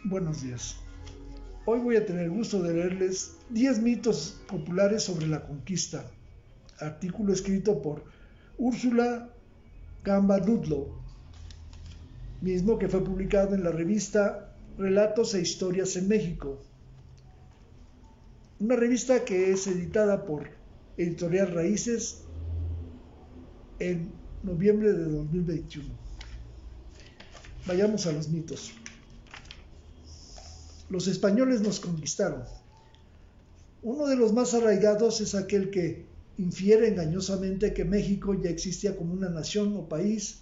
Buenos días. Hoy voy a tener el gusto de leerles 10 mitos populares sobre la conquista, artículo escrito por Úrsula Gamba Ludlow, mismo que fue publicado en la revista Relatos e Historias en México, una revista que es editada por Editorial Raíces en noviembre de 2021. Vayamos a los mitos. Los españoles nos conquistaron. Uno de los más arraigados es aquel que infiere engañosamente que México ya existía como una nación o país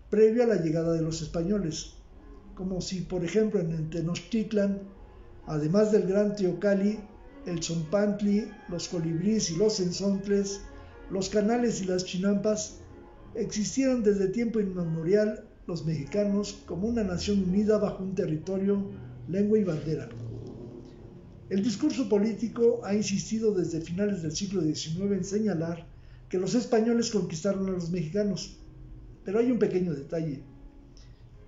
previo a la llegada de los españoles, como si, por ejemplo, en Tenochtitlan, además del Gran Teocalli, el Tzompantli, los colibríes y los zenzontles, los canales y las chinampas, existieran desde tiempo inmemorial los mexicanos como una nación unida bajo un territorio, lengua y bandera. El discurso político ha insistido desde finales del siglo XIX en señalar que los españoles conquistaron a los mexicanos, pero hay un pequeño detalle.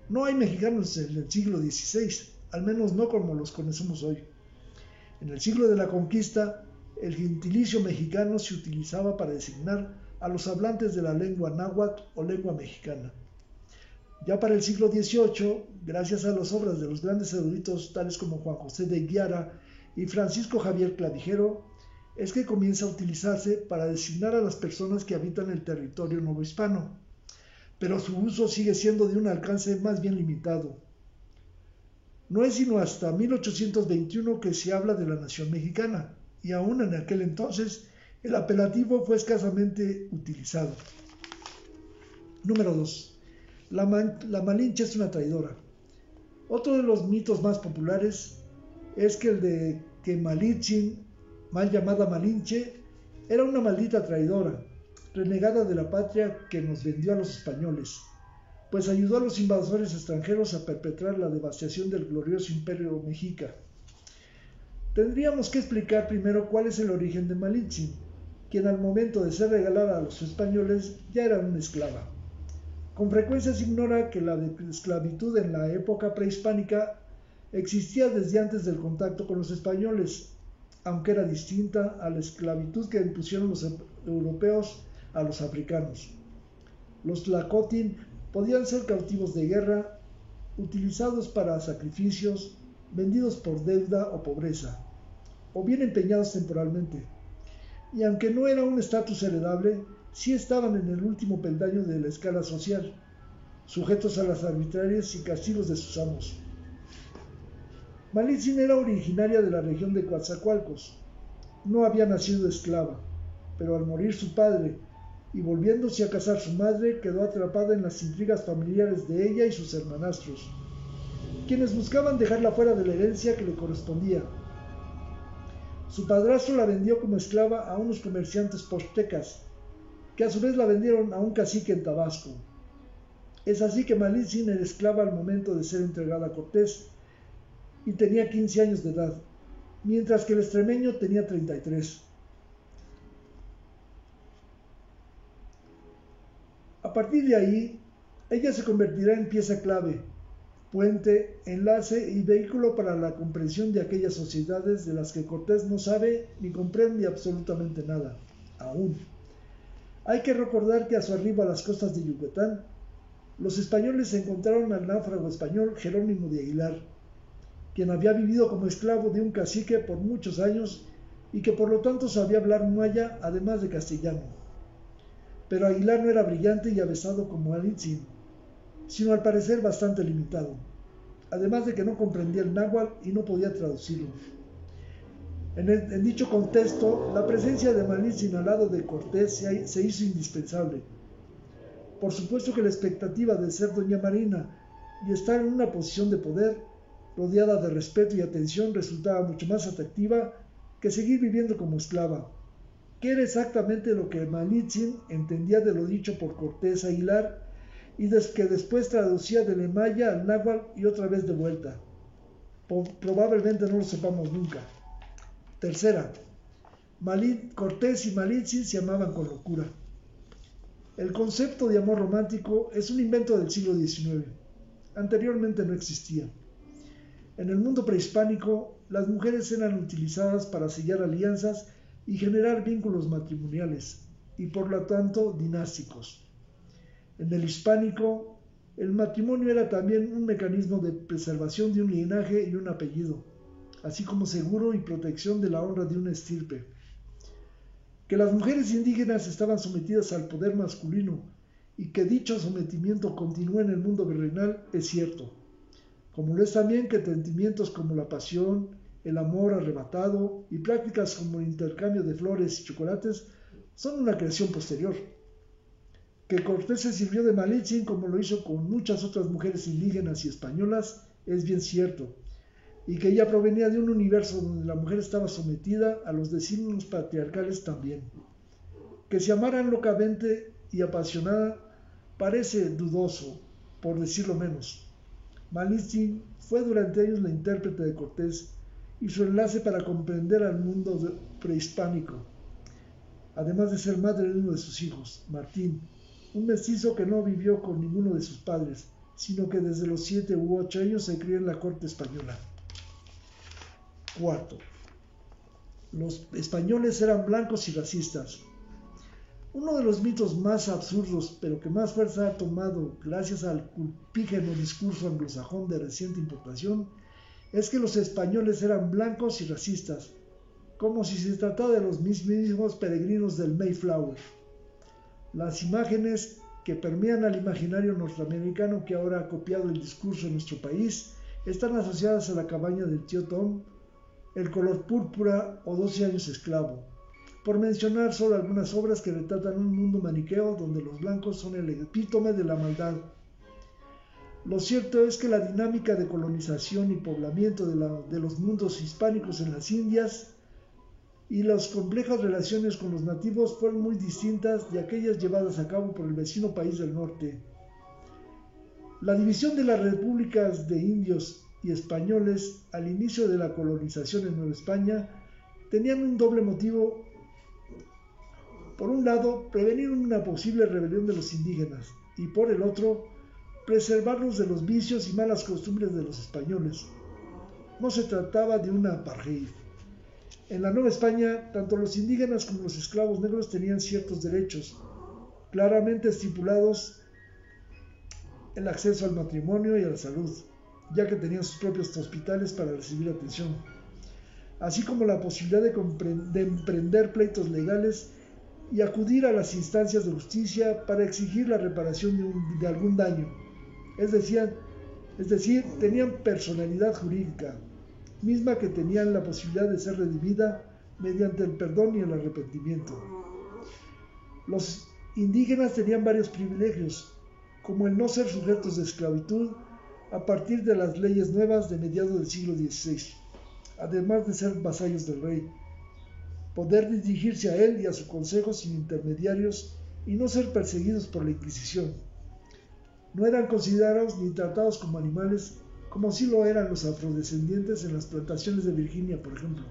No hay mexicanos en el siglo XVI, al menos no como los conocemos hoy. En el siglo de la conquista, el gentilicio mexicano se utilizaba para designar a los hablantes de la lengua náhuatl o lengua mexicana. Ya para el siglo XVIII, gracias a las obras de los grandes eruditos tales como Juan José de Guiara y Francisco Javier Clavijero, es que comienza a utilizarse para designar a las personas que habitan el territorio novohispano, pero su uso sigue siendo de un alcance más bien limitado. No es sino hasta 1821 que se habla de la nación mexicana, y aún en aquel entonces el apelativo fue escasamente utilizado. Número 2. La Malinche es una traidora. Otro de los mitos más populares es que el de que Malitzin, mal llamada Malinche, era una maldita traidora, renegada de la patria que nos vendió a los españoles, pues ayudó a los invasores extranjeros a perpetrar la devastación del glorioso imperio mexica. Tendríamos que explicar primero cuál es el origen de Malintzin, quien al momento de ser regalada a los españoles ya era una esclava. Con frecuencia se ignora que la esclavitud en la época prehispánica existía desde antes del contacto con los españoles, aunque era distinta a la esclavitud que impusieron los europeos a los africanos. Los tlacotin podían ser cautivos de guerra, utilizados para sacrificios, vendidos por deuda o pobreza, o bien empeñados temporalmente. Y aunque no era un estatus heredable, sí estaban en el último peldaño de la escala social, sujetos a las arbitrarias y castigos de sus amos. Malitzin era originaria de la región de Coatzacoalcos. No había nacido esclava, pero al morir su padre y volviéndose a casar su madre, quedó atrapada en las intrigas familiares de ella y sus hermanastros, quienes buscaban dejarla fuera de la herencia que le correspondía. Su padrastro la vendió como esclava a unos comerciantes pochtecas, que a su vez la vendieron a un cacique en Tabasco. Es así que Malitzin era esclava al momento de ser entregada a Cortés, y tenía 15 años de edad, mientras que el extremeño tenía 33. A partir de ahí, ella se convertirá en pieza clave, puente, enlace y vehículo para la comprensión de aquellas sociedades de las que Cortés no sabe ni comprende absolutamente nada, aún. Hay que recordar que a su arribo a las costas de Yucatán, los españoles encontraron al náufrago español Jerónimo de Aguilar, quien había vivido como esclavo de un cacique por muchos años y que por lo tanto sabía hablar maya además de castellano. Pero Aguilar no era brillante y avesado como Malitzin, sino al parecer bastante limitado, además de que no comprendía el náhuatl y no podía traducirlo. En dicho contexto, la presencia de Malitzin al lado de Cortés se hizo indispensable. Por supuesto que la expectativa de ser doña Marina y estar en una posición de poder, rodeada de respeto y atención, resultaba mucho más atractiva que seguir viviendo como esclava, que era exactamente lo que Malitzin entendía de lo dicho por Cortés Aguilar y que después traducía del maya al náhuatl y otra vez de vuelta. Probablemente no lo sepamos nunca. Tercera, Cortés y Malitzin se amaban con locura. El concepto de amor romántico es un invento del siglo XIX. Anteriormente no existía. En el mundo prehispánico, las mujeres eran utilizadas para sellar alianzas y generar vínculos matrimoniales, y por lo tanto dinásticos. En el hispánico, el matrimonio era también un mecanismo de preservación de un linaje y un apellido, así como seguro y protección de la honra de una estirpe. Que las mujeres indígenas estaban sometidas al poder masculino y que dicho sometimiento continúa en el mundo virreinal es cierto, como lo es también que sentimientos como la pasión, el amor arrebatado y prácticas como el intercambio de flores y chocolates son una creación posterior. Que Cortés se sirvió de Malintzin como lo hizo con muchas otras mujeres indígenas y españolas es bien cierto, y que ella provenía de un universo donde la mujer estaba sometida a los designios patriarcales también. Que se amaran locamente y apasionada parece dudoso, por decirlo menos. Malintzin fue durante años la intérprete de Cortés y su enlace para comprender al mundo prehispánico, además de ser madre de uno de sus hijos, Martín, un mestizo que no vivió con ninguno de sus padres, sino que desde los 7 u 8 años se crió en la corte española. Cuarto, los españoles eran blancos y racistas. Uno de los mitos más absurdos, pero que más fuerza ha tomado gracias al culpígeno discurso anglosajón de reciente importación, es que los españoles eran blancos y racistas, como si se tratara de los mismos peregrinos del Mayflower. Las imágenes que permean al imaginario norteamericano que ahora ha copiado el discurso en nuestro país están asociadas a la cabaña del tío Tom, el color púrpura o 12 años esclavo, por mencionar solo algunas obras que retratan un mundo maniqueo donde los blancos son el epítome de la maldad. Lo cierto es que la dinámica de colonización y poblamiento de los mundos hispánicos en las Indias y las complejas relaciones con los nativos fueron muy distintas de aquellas llevadas a cabo por el vecino país del norte. La división de las repúblicas de indios y españoles al inicio de la colonización en Nueva España tenían un doble motivo. Por un lado, prevenir una posible rebelión de los indígenas y por el otro, preservarlos de los vicios y malas costumbres de los españoles. No se trataba de una apartheid. En la Nueva España, tanto los indígenas como los esclavos negros tenían ciertos derechos, claramente estipulados: el acceso al matrimonio y a la salud, ya que tenían sus propios hospitales para recibir atención, así como la posibilidad de emprender pleitos legales y acudir a las instancias de justicia para exigir la reparación de algún daño. Es decir, tenían personalidad jurídica, misma que tenían la posibilidad de ser redimida mediante el perdón y el arrepentimiento. Los indígenas tenían varios privilegios, como el no ser sujetos de esclavitud a partir de las leyes nuevas de mediados del siglo XVI, además de ser vasallos del rey, poder dirigirse a él y a su consejo sin intermediarios y no ser perseguidos por la Inquisición. No eran considerados ni tratados como animales, como sí lo eran los afrodescendientes en las plantaciones de Virginia, por ejemplo.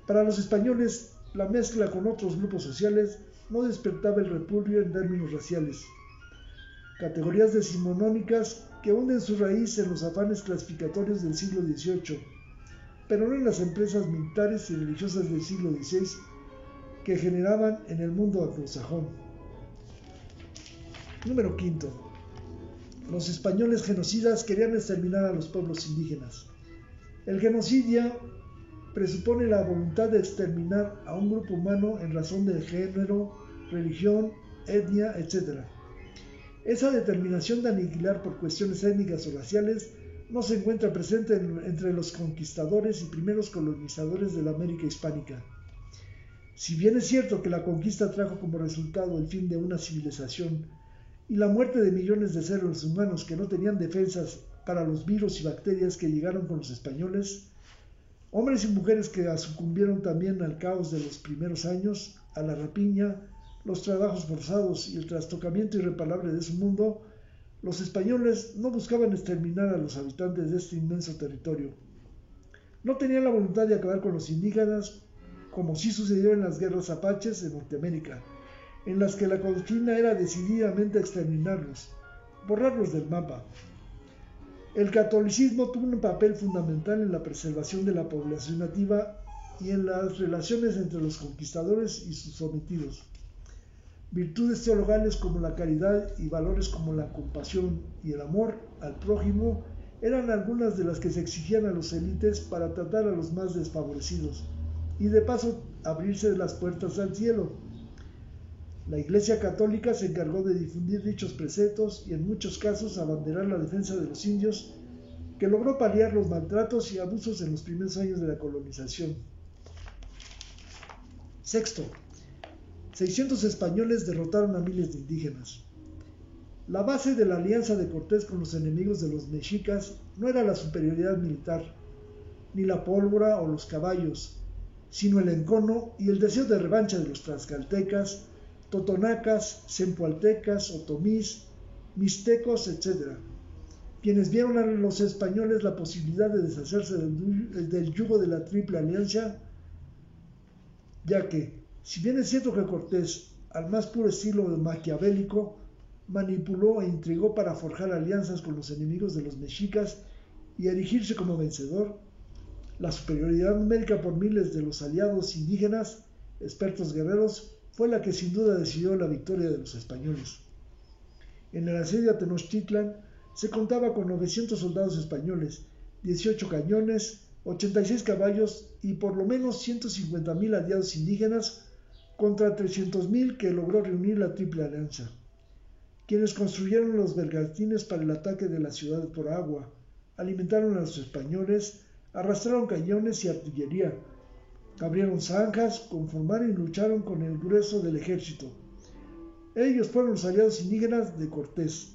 Para los españoles, la mezcla con otros grupos sociales no despertaba el repudio en términos raciales, categorías decimonónicas que hunden su raíz en los afanes clasificatorios del siglo XVIII, pero no en las empresas militares y religiosas del siglo XVI que generaban en el mundo anglosajón. Número 5. Los españoles genocidas querían exterminar a los pueblos indígenas. El genocidio presupone la voluntad de exterminar a un grupo humano en razón de género, religión, etnia, etc. Esa determinación de aniquilar por cuestiones étnicas o raciales no se encuentra presente entre los conquistadores y primeros colonizadores de la América hispánica. Si bien es cierto que la conquista trajo como resultado el fin de una civilización y la muerte de millones de seres humanos que no tenían defensas para los virus y bacterias que llegaron con los españoles, hombres y mujeres que sucumbieron también al caos de los primeros años, a la rapiña, los trabajos forzados y el trastocamiento irreparable de su mundo, los españoles no buscaban exterminar a los habitantes de este inmenso territorio. No tenían la voluntad de acabar con los indígenas, como sí sucedió en las guerras apaches en Norteamérica, en las que la consigna era decididamente exterminarlos, borrarlos del mapa. El catolicismo tuvo un papel fundamental en la preservación de la población nativa y en las relaciones entre los conquistadores y sus sometidos. Virtudes teologales como la caridad y valores como la compasión y el amor al prójimo eran algunas de las que se exigían a los élites para tratar a los más desfavorecidos y de paso abrirse las puertas al cielo. La Iglesia Católica se encargó de difundir dichos preceptos y en muchos casos abanderar la defensa de los indios, que logró paliar los maltratos y abusos en los primeros años de la colonización. Sexto, 600 españoles derrotaron a miles de indígenas. La base de la alianza de Cortés con los enemigos de los mexicas no era la superioridad militar, ni la pólvora o los caballos, sino el encono y el deseo de revancha de los tlaxcaltecas, totonacas, zempoaltecas, otomís, mixtecos, etc., quienes vieron a los españoles la posibilidad de deshacerse del yugo de la Triple Alianza, ya que, si bien es cierto que Cortés, al más puro estilo maquiavélico, manipuló e intrigó para forjar alianzas con los enemigos de los mexicas y erigirse como vencedor, la superioridad numérica por miles de los aliados indígenas, expertos guerreros, fue la que sin duda decidió la victoria de los españoles. En el asedio a Tenochtitlan se contaba con 900 soldados españoles, 18 cañones, 86 caballos y por lo menos 150,000 aliados indígenas contra 300,000 que logró reunir la Triple Alianza, quienes construyeron los bergantines para el ataque de la ciudad por agua, alimentaron a los españoles, arrastraron cañones y artillería, abrieron zanjas, conformaron y lucharon con el grueso del ejército. Ellos fueron los aliados indígenas de Cortés.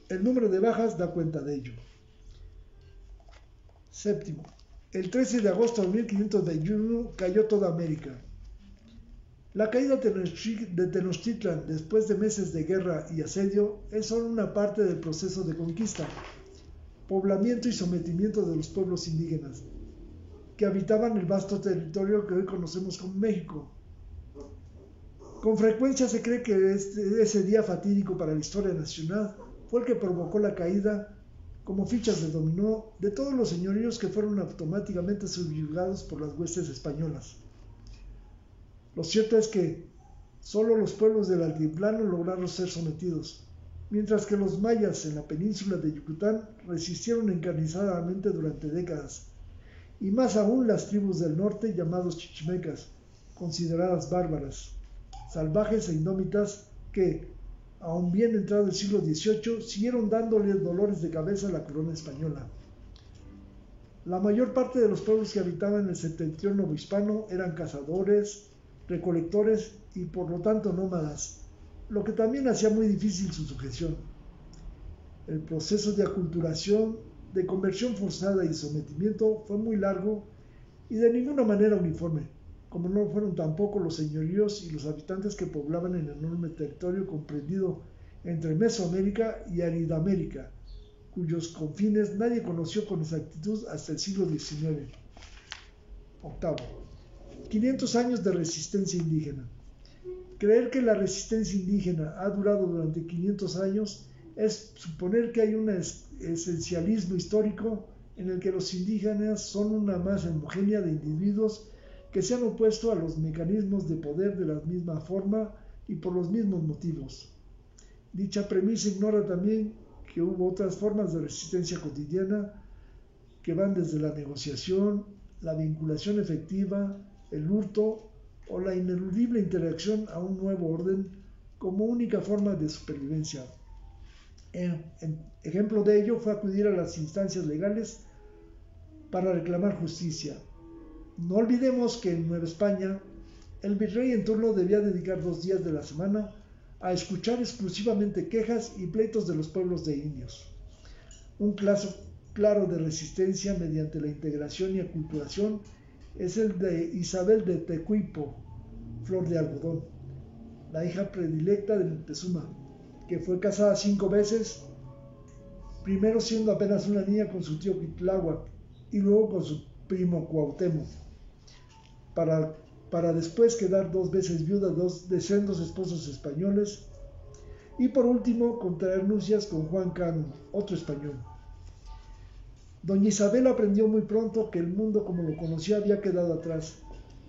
El número de bajas da cuenta de ello. Séptimo, el 13 de agosto de 1521 cayó toda América. La caída de Tenochtitlan después de meses de guerra y asedio es solo una parte del proceso de conquista, poblamiento y sometimiento de los pueblos indígenas, que habitaban el vasto territorio que hoy conocemos como México. Con frecuencia se cree que ese día fatídico para la historia nacional fue el que provocó la caída, como fichas de dominó, de todos los señoríos que fueron automáticamente subyugados por las huestes españolas. Lo cierto es que solo los pueblos del altiplano lograron ser sometidos, mientras que los mayas en la península de Yucatán resistieron encarnizadamente durante décadas, y más aún las tribus del norte llamados chichimecas, consideradas bárbaras, salvajes e indómitas que, aun bien entrado el siglo XVIII, siguieron dándole dolores de cabeza a la corona española. La mayor parte de los pueblos que habitaban el septentrión novohispano eran cazadores, recolectores y por lo tanto nómadas, lo que también hacía muy difícil su sujeción. El proceso de aculturación, de conversión forzada y de sometimiento fue muy largo y de ninguna manera uniforme, como no fueron tampoco los señoríos y los habitantes que poblaban el enorme territorio comprendido entre Mesoamérica y Aridamérica, cuyos confines nadie conoció con exactitud hasta el siglo XIX. Octavo, 500 años de resistencia indígena. Creer que la resistencia indígena ha durado durante 500 años es suponer que hay un esencialismo histórico en el que los indígenas son una masa homogénea de individuos que se han opuesto a los mecanismos de poder de la misma forma y por los mismos motivos. Dicha premisa ignora también que hubo otras formas de resistencia cotidiana que van desde la negociación, la vinculación efectiva, el hurto o la ineludible interacción a un nuevo orden como única forma de supervivencia. Ejemplo de ello fue acudir a las instancias legales para reclamar justicia. No olvidemos que en Nueva España el virrey en turno debía dedicar 2 días de la semana a escuchar exclusivamente quejas y pleitos de los pueblos de indios. Un caso claro de resistencia mediante la integración y aculturación es el de Isabel de Tecuipo, Flor de Algodón, la hija predilecta de Moctezuma, que fue casada 5 veces, primero siendo apenas una niña con su tío Cuitláhuac y luego con su primo Cuauhtémoc, para después quedar 2 veces viuda de sendos esposos españoles y por último contraer nupcias con Juan Cano, otro español. Doña Isabel aprendió muy pronto que el mundo como lo conocía había quedado atrás,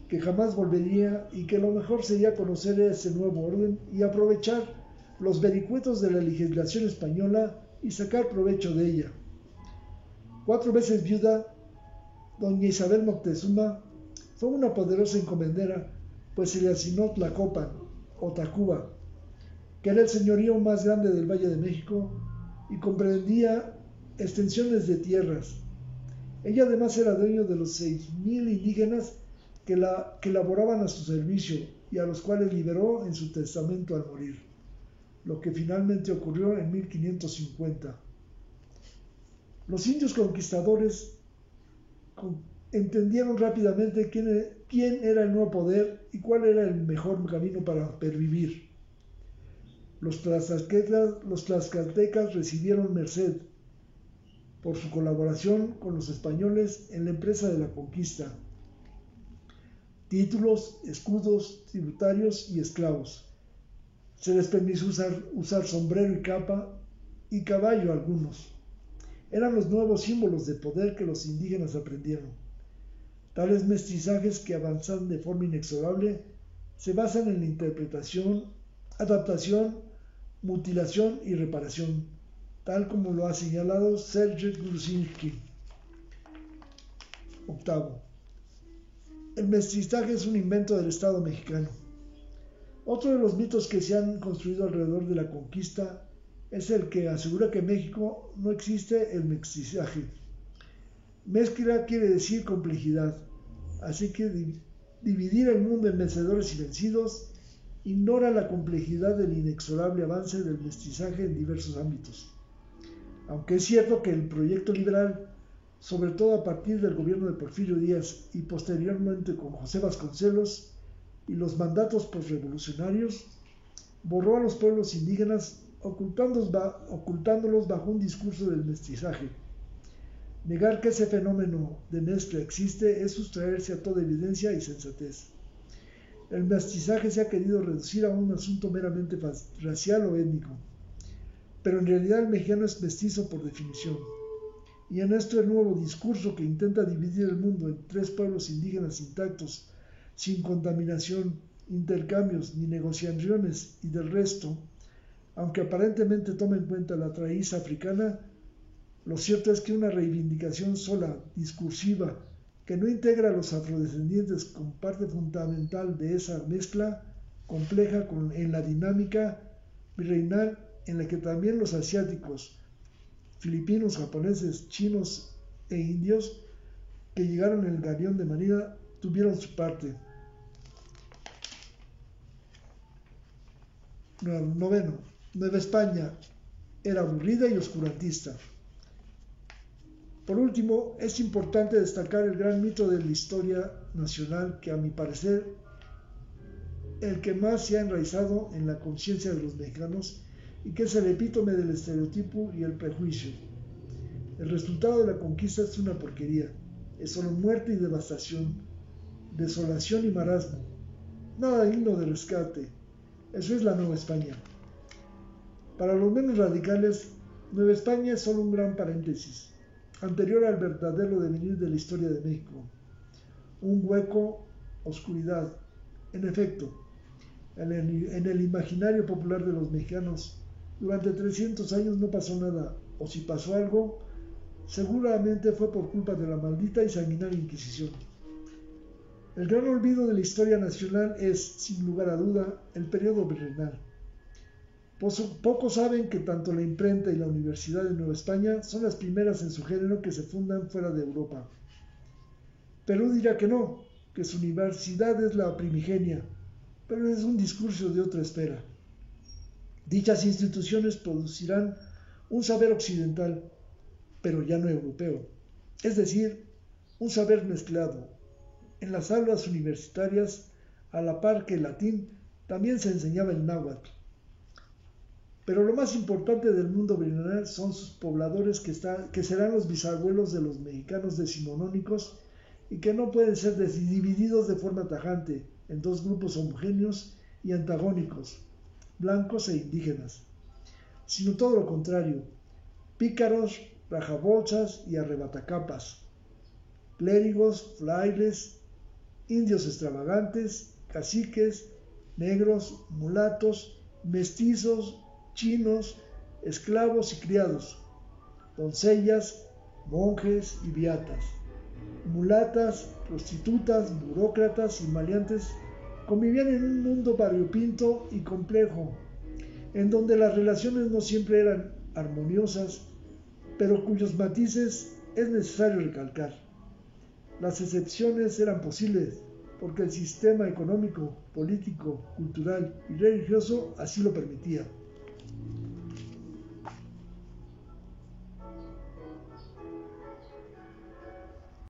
que jamás volvería y que lo mejor sería conocer ese nuevo orden y aprovechar los vericuetos de la legislación española y sacar provecho de ella. 4 veces viuda, doña Isabel Moctezuma fue una poderosa encomendera, pues se le asignó Tlacopan o Tacuba, que era el señorío más grande del Valle de México y comprendía extensiones de tierras. Ella además era dueño de los 6,000 indígenas que laboraban a su servicio y a los cuales liberó en su testamento al morir, lo que finalmente ocurrió en 1550. Los indios conquistadores entendieron rápidamente quién era el nuevo poder y cuál era el mejor camino para pervivir. Los tlaxcaltecas recibieron merced por su colaboración con los españoles en la empresa de la conquista, títulos, escudos, tributarios y esclavos. Se les permitió usar sombrero y capa y caballo a algunos. Eran los nuevos símbolos de poder que los indígenas aprendieron. Tales mestizajes que avanzan de forma inexorable se basan en la interpretación, adaptación, mutilación y reparación, tal como lo ha señalado Serge Gruzinski. Octavo. El mestizaje es un invento del Estado mexicano. Otro de los mitos que se han construido alrededor de la conquista es el que asegura que en México no existe el mestizaje. Mezcla quiere decir complejidad, así que dividir el mundo en vencedores y vencidos ignora la complejidad del inexorable avance del mestizaje en diversos ámbitos. Aunque es cierto que el proyecto liberal, sobre todo a partir del gobierno de Porfirio Díaz y posteriormente con José Vasconcelos y los mandatos posrevolucionarios, borró a los pueblos indígenas ocultándolos bajo un discurso del mestizaje. Negar que ese fenómeno de mezcla existe es sustraerse a toda evidencia y sensatez. El mestizaje se ha querido reducir a un asunto meramente racial o étnico, pero en realidad el mexicano es mestizo por definición. Y en este nuevo discurso que intenta dividir el mundo en 3 pueblos indígenas intactos, sin contaminación, intercambios ni negociaciones y del resto, aunque aparentemente toma en cuenta la raíz africana, lo cierto es que una reivindicación sola, discursiva, que no integra a los afrodescendientes como parte fundamental de esa mezcla compleja en la dinámica virreinal en la que también los asiáticos, filipinos, japoneses, chinos e indios que llegaron en el galeón de Manila tuvieron su parte. Noveno. Nueva España era aburrida y oscurantista. Por último, es importante destacar el gran mito de la historia nacional que, a mi parecer, el que más se ha enraizado en la conciencia de los mexicanos y que es el epítome del estereotipo y el prejuicio. El resultado de la conquista es una porquería, es solo muerte y devastación, desolación y marasmo, nada digno de rescate. Eso es la Nueva España. Para los menos radicales, Nueva España es solo un gran paréntesis, anterior al verdadero devenir de la historia de México. Un hueco, oscuridad. En efecto, en el imaginario popular de los mexicanos, durante 300 años no pasó nada, o si pasó algo, seguramente fue por culpa de la maldita y sanguinaria Inquisición. El gran olvido de la historia nacional es, sin lugar a duda, el periodo virreinal. Pocos saben que tanto la imprenta y la Universidad de Nueva España son las primeras en su género que se fundan fuera de Europa. Perú dirá que no, que su universidad es la primigenia, pero es un discurso de otra espera. Dichas instituciones producirán un saber occidental, pero ya no europeo, es decir, un saber mezclado. En las aulas universitarias, a la par que el latín, también se enseñaba el náhuatl. Pero lo más importante del mundo virreinal son sus pobladores que serán los bisabuelos de los mexicanos decimonónicos y que no pueden ser divididos de forma tajante en 2 grupos homogéneos y antagónicos, blancos e indígenas. sino todo lo contrario: pícaros, rajabolsas y arrebatacapas, clérigos, frailes, indios extravagantes, caciques, negros, mulatos, mestizos, chinos, esclavos y criados, doncellas, monjes y beatas, mulatas, prostitutas, burócratas y maleantes convivían en un mundo variopinto y complejo, en donde las relaciones no siempre eran armoniosas, pero cuyos matices es necesario recalcar. Las excepciones eran posibles porque el sistema económico, político, cultural y religioso así lo permitía.